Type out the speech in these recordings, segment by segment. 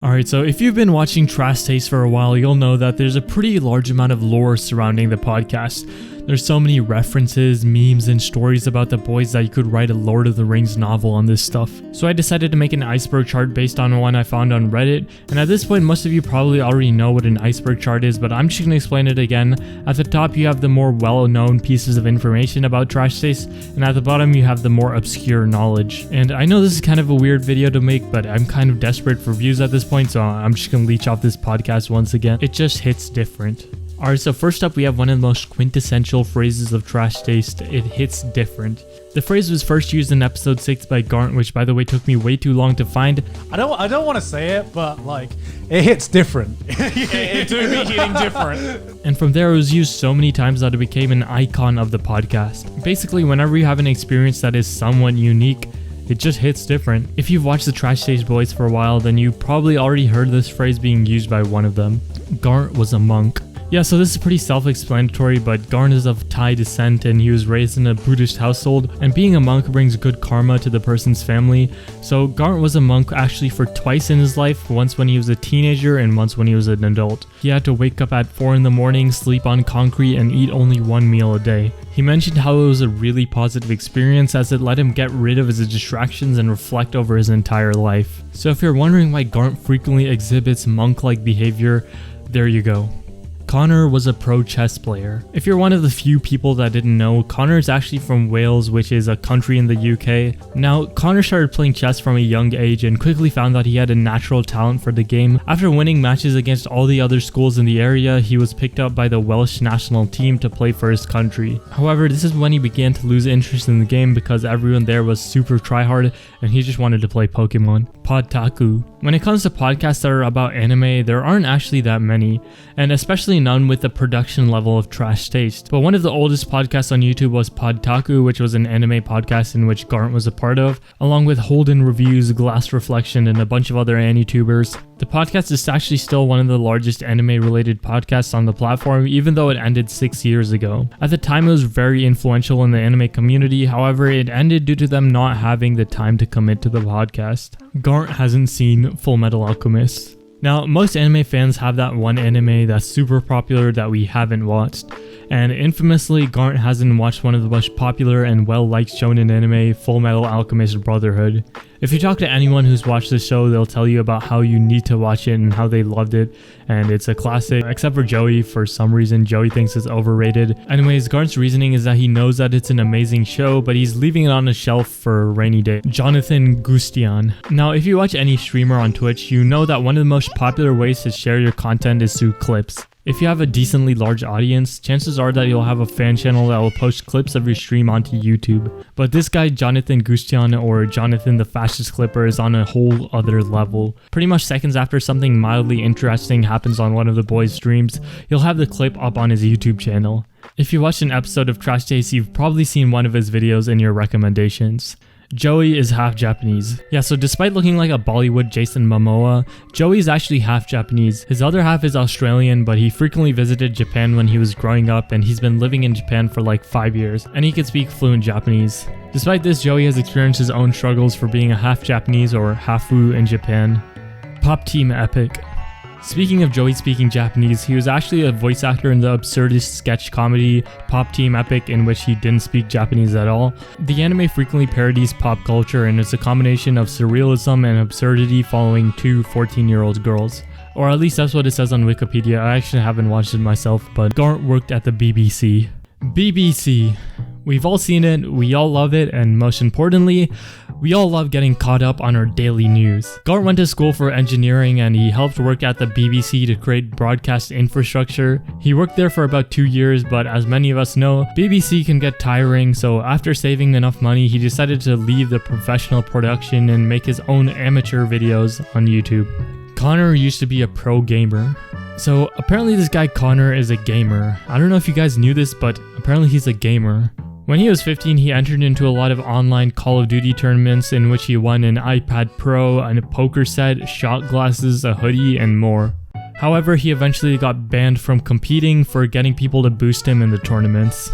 Alright, so if you've been watching Trash Taste for a while, you'll know that there's a pretty large amount of lore surrounding the podcast. There's so many references, memes, and stories about the boys that you could write a Lord of the Rings novel on this stuff. So I decided to make an iceberg chart based on one I found on Reddit, and at this point most of you probably already know what an iceberg chart is, but I'm just going to explain it again. At the top you have the more well-known pieces of information about Trash Taste, and at the bottom you have the more obscure knowledge. And I know this is kind of a weird video to make, but I'm kind of desperate for views at this point, so I'm just going to leech off this podcast once again. It just hits different. Alright, so first up we have one of the most quintessential phrases of Trash Taste. It hits different. The phrase was first used in episode 6 by Garnt, which by the way took me way too long to find. I don't want to say it, but like, it hits different. It do be hitting different. And from there it was used so many times that it became an icon of the podcast. Basically, whenever you have an experience that is somewhat unique, it just hits different. If you've watched the Trash Taste boys for a while, then you probably already heard this phrase being used by one of them. Garnt was a monk. Yeah, so this is pretty self-explanatory, but Garnt is of Thai descent and he was raised in a Buddhist household, and being a monk brings good karma to the person's family. So Garnt was a monk actually for twice in his life, once when he was a teenager and once when he was an adult. He had to wake up at 4 in the morning, sleep on concrete, and eat only one meal a day. He mentioned how it was a really positive experience as it let him get rid of his distractions and reflect over his entire life. So if you're wondering why Garnt frequently exhibits monk-like behavior, there you go. Connor was a pro chess player. If you're one of the few people that didn't know, Connor is actually from Wales, which is a country in the UK. Now, Connor started playing chess from a young age and quickly found that he had a natural talent for the game. After winning matches against all the other schools in the area, he was picked up by the Welsh national team to play for his country. However, this is when he began to lose interest in the game because everyone there was super tryhard and he just wanted to play Pokemon. Podtaku. When it comes to podcasts that are about anime, there aren't actually that many, and especially none with the production level of Trash Taste. But one of the oldest podcasts on YouTube was Podtaku, which was an anime podcast in which Garnt was a part of, along with Holden Reviews, Glass Reflection, and a bunch of other AniTubers. The podcast is actually still one of the largest anime-related podcasts on the platform, even though it ended 6 years ago. At the time, it was very influential in the anime community, however, it ended due to them not having the time to commit to the podcast. Garnt hasn't seen Fullmetal Alchemist. Now, most anime fans have that one anime that's super popular that we haven't watched, and infamously, Garnt hasn't watched one of the most popular and well-liked shonen anime, Fullmetal Alchemist Brotherhood. If you talk to anyone who's watched the show, they'll tell you about how you need to watch it and how they loved it, and it's a classic, except for Joey. For some reason, Joey thinks it's overrated. Anyways, Garnt's reasoning is that he knows that it's an amazing show, but he's leaving it on a shelf for a rainy day. Jonathan Gustian. Now, if you watch any streamer on Twitch, you know that one of the most popular ways to share your content is through clips. If you have a decently large audience, chances are that you'll have a fan channel that will post clips of your stream onto YouTube. But this guy Jonathan Gustian, or Jonathan the Fascist Clipper, is on a whole other level. Pretty much seconds after something mildly interesting happens on one of the boys' streams, he'll have the clip up on his YouTube channel. If you watched an episode of Trash Taste, you've probably seen one of his videos in your recommendations. Joey is half Japanese. Yeah, so despite looking like a Bollywood Jason Momoa, Joey is actually half Japanese. His other half is Australian, but he frequently visited Japan when he was growing up, and he's been living in Japan for like 5 years, and he can speak fluent Japanese. Despite this, Joey has experienced his own struggles for being a half Japanese or hafu in Japan. Pop Team Epic. Speaking of Joey speaking Japanese, he was actually a voice actor in the absurdist sketch comedy Pop Team Epic, in which he didn't speak Japanese at all. The anime frequently parodies pop culture, and it's a combination of surrealism and absurdity following two 14-year-old girls. Or at least that's what it says on Wikipedia. I actually haven't watched it myself, but Garnt worked at the BBC. BBC. We've all seen it, we all love it, and most importantly, we all love getting caught up on our daily news. Garnt went to school for engineering and he helped work at the BBC to create broadcast infrastructure. He worked there for about 2 years, but as many of us know, BBC can get tiring, so after saving enough money, he decided to leave the professional production and make his own amateur videos on YouTube. Connor used to be a pro gamer. So apparently this guy Connor is a gamer. I don't know if you guys knew this, but apparently he's a gamer. When he was 15, he entered into a lot of online Call of Duty tournaments in which he won an iPad Pro, a poker set, shot glasses, a hoodie, and more. However, he eventually got banned from competing for getting people to boost him in the tournaments.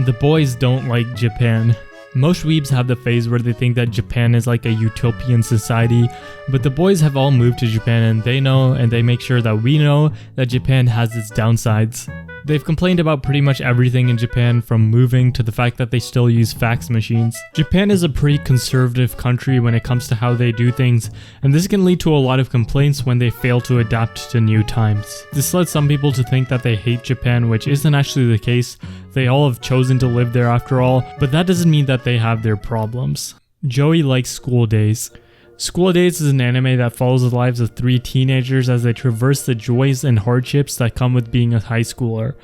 The boys don't like Japan. Most weebs have the phase where they think that Japan is like a utopian society, but the boys have all moved to Japan and they know, and they make sure that we know, that Japan has its downsides. They've complained about pretty much everything in Japan, from moving to the fact that they still use fax machines. Japan is a pretty conservative country when it comes to how they do things, and this can lead to a lot of complaints when they fail to adapt to new times. This led some people to think that they hate Japan, which isn't actually the case. They all have chosen to live there after all, but that doesn't mean that they have their problems. Joey likes School Days. School Days is an anime that follows the lives of 3 teenagers as they traverse the joys and hardships that come with being a high schooler.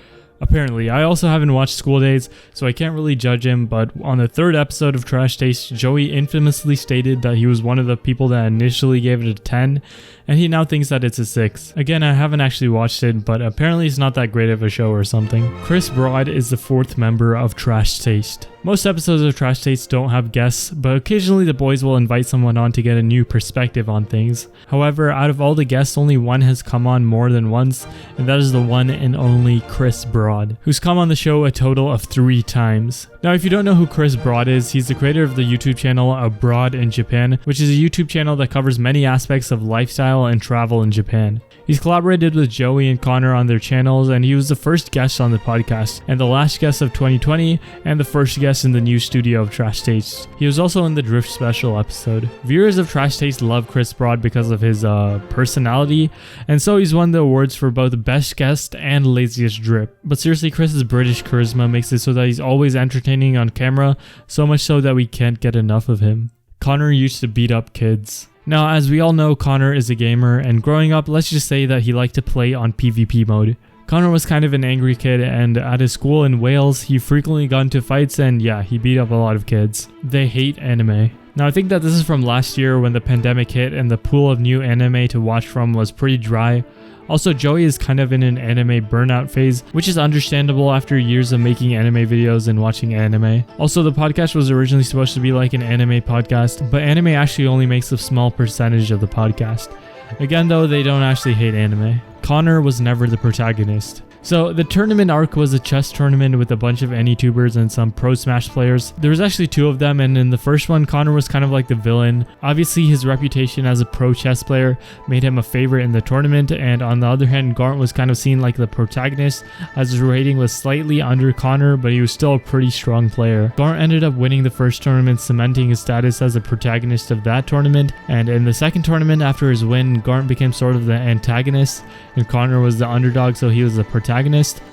Apparently, I also haven't watched School Days, so I can't really judge him, but on the 3rd episode of Trash Taste, Joey infamously stated that he was one of the people that initially gave it a 10, and he now thinks that it's a 6. Again, I haven't actually watched it, but apparently it's not that great of a show or something. Chris Broad is the 4th member of Trash Taste. Most episodes of Trash Taste don't have guests, but occasionally the boys will invite someone on to get a new perspective on things. However, out of all the guests, only one has come on more than once, and that is the one and only Chris Broad, who's come on the show a total of 3 times. Now, if you don't know who Chris Broad is, he's the creator of the YouTube channel Abroad in Japan, which is a YouTube channel that covers many aspects of lifestyle and travel in Japan. He's collaborated with Joey and Connor on their channels, and he was the first guest on the podcast, and the last guest of 2020, and the first guest in the new studio of Trash Taste. He was also in the Drift Special episode. Viewers of Trash Taste love Chris Broad because of his personality, and so he's won the awards for both Best Guest and Laziest Drip. But seriously, Chris's British charisma makes it so that he's always entertaining on camera, so much so that we can't get enough of him. Connor used to beat up kids. Now, as we all know, Connor is a gamer, and growing up, let's just say that he liked to play on PvP mode. Connor was kind of an angry kid, and at his school in Wales, he frequently got into fights, and yeah, he beat up a lot of kids. They hate anime. Now, I think that this is from last year when the pandemic hit and the pool of new anime to watch from was pretty dry. Also, Joey is kind of in an anime burnout phase, which is understandable after years of making anime videos and watching anime. Also, the podcast was originally supposed to be like an anime podcast, but anime actually only makes a small percentage of the podcast. Again though, they don't actually hate anime. Connor was never the protagonist. So the tournament arc was a chess tournament with a bunch of AnyTubers and some Pro Smash players. There was actually 2 of them, and in the first one, Connor was kind of like the villain. Obviously, his reputation as a pro chess player made him a favorite in the tournament, and on the other hand, Garnt was kind of seen like the protagonist, as his rating was slightly under Connor, but he was still a pretty strong player. Garnt ended up winning the first tournament, cementing his status as a protagonist of that tournament, and in the second tournament after his win, Garnt became sort of the antagonist, and Connor was the underdog, so he was the protagonist.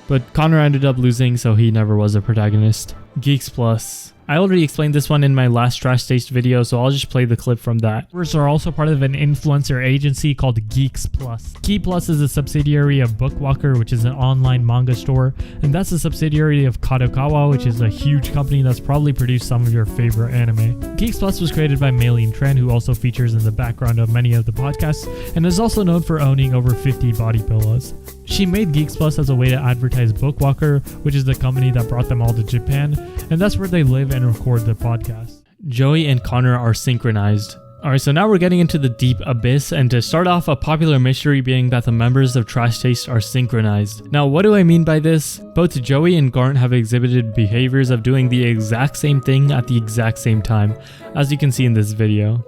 But Connor ended up losing, so he never was a protagonist. Geeks Plus. I already explained this one in my last Trash Taste video, so I'll just play the clip from that. Members are also part of an influencer agency called Geeks Plus. Geeks Plus is a subsidiary of Bookwalker, which is an online manga store, and that's a subsidiary of Kadokawa, which is a huge company that's probably produced some of your favorite anime. Geeks Plus was created by Maylene Tran, who also features in the background of many of the podcasts, and is also known for owning over 50 body pillows. She made Geeks Plus as a way to advertise Bookwalker, which is the company that brought them all to Japan, and that's where they live and record their podcast. Joey and Connor are synchronized. Alright, so now we're getting into the deep abyss, and to start off, a popular mystery being that the members of Trash Taste are synchronized. Now, what do I mean by this? Both Joey and Garnt have exhibited behaviors of doing the exact same thing at the exact same time, as you can see in this video.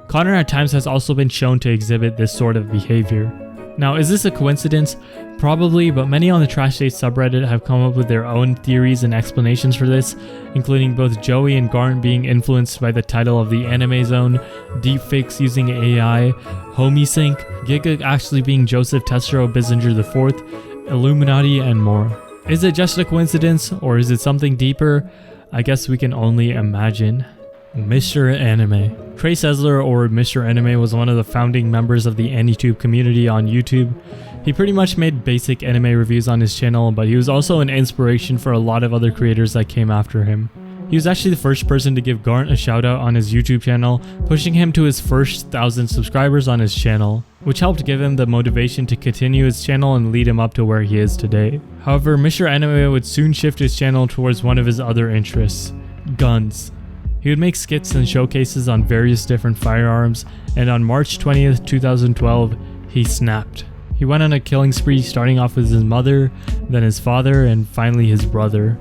Connor at times has also been shown to exhibit this sort of behavior. Now, is this a coincidence? Probably, but many on the Trash Taste subreddit have come up with their own theories and explanations for this, including both Joey and Garnt being influenced by the title of the Anime Zone, deepfakes using AI, homie sync, Gigguk actually being Joseph Tessero Bissinger IV, Illuminati, and more. Is it just a coincidence, or is it something deeper? I guess we can only imagine. Mr. Anime. Trey Sessler, or Mr. Anime, was one of the founding members of the AnyTube community on YouTube. He pretty much made basic anime reviews on his channel, but he was also an inspiration for a lot of other creators that came after him. He was actually the first person to give Garnt a shout out on his YouTube channel, pushing him to his first 1,000 subscribers on his channel, which helped give him the motivation to continue his channel and lead him up to where he is today. However, Mr. Anime would soon shift his channel towards one of his other interests, guns. He would make skits and showcases on various different firearms, and on March 20th, 2012, he snapped. He went on a killing spree, starting off with his mother, then his father, and finally his brother.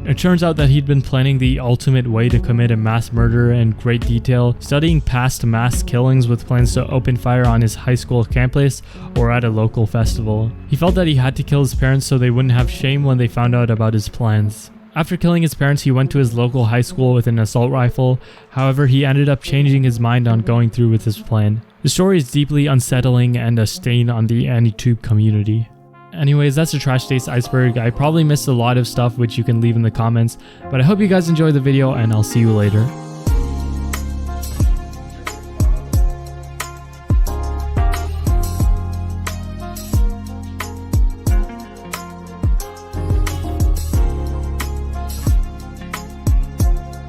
It turns out that he'd been planning the ultimate way to commit a mass murder in great detail, studying past mass killings with plans to open fire on his high school campus or at a local festival. He felt that he had to kill his parents so they wouldn't have shame when they found out about his plans. After killing his parents, he went to his local high school with an assault rifle. However, he ended up changing his mind on going through with his plan. The story is deeply unsettling and a stain on the AniTube community. Anyways, that's the Trash Taste Iceberg. I probably missed a lot of stuff which you can leave in the comments, but I hope you guys enjoyed the video and I'll see you later.